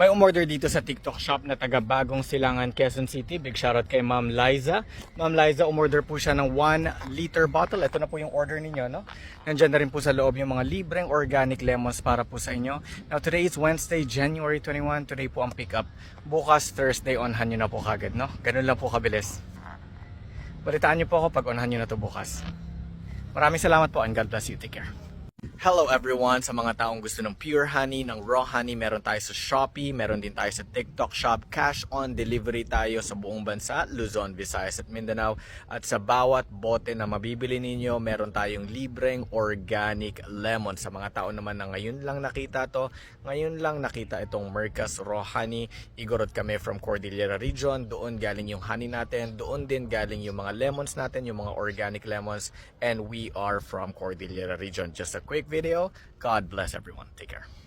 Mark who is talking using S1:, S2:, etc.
S1: May umorder dito sa TikTok shop na taga Bagong Silangan, Quezon City. Big shoutout kay Ma'am Liza. Ma'am Liza, umorder po siya ng 1 liter bottle. Ito na po yung order ninyo, no? Nandiyan na rin po sa loob yung mga libreng organic lemons para po sa inyo. Now, today is Wednesday, January 21. Today po ang pick up. Bukas, Thursday, onhan nyo na po kagad, no? Ganun lang po kabilis. Balitaan nyo po ako pag onhan nyo na to bukas. Maraming salamat po and God bless you. Take care. Hello everyone! Sa mga taong gusto ng pure honey, ng raw honey, meron tayo sa Shopee, meron din tayo sa TikTok Shop. Cash on delivery tayo sa buong bansa, Luzon, Visayas at Mindanao. At sa bawat bote na mabibili ninyo, meron tayong libreng organic lemon. Sa mga tao naman na ngayon lang nakita to, ngayon lang nakita itong Mercas Raw Honey. Igorot kami from Cordillera Region, doon galing yung honey natin, doon din galing yung mga lemons natin, yung mga organic lemons, and we are from Cordillera Region. Just a quick video. God bless everyone. Take care.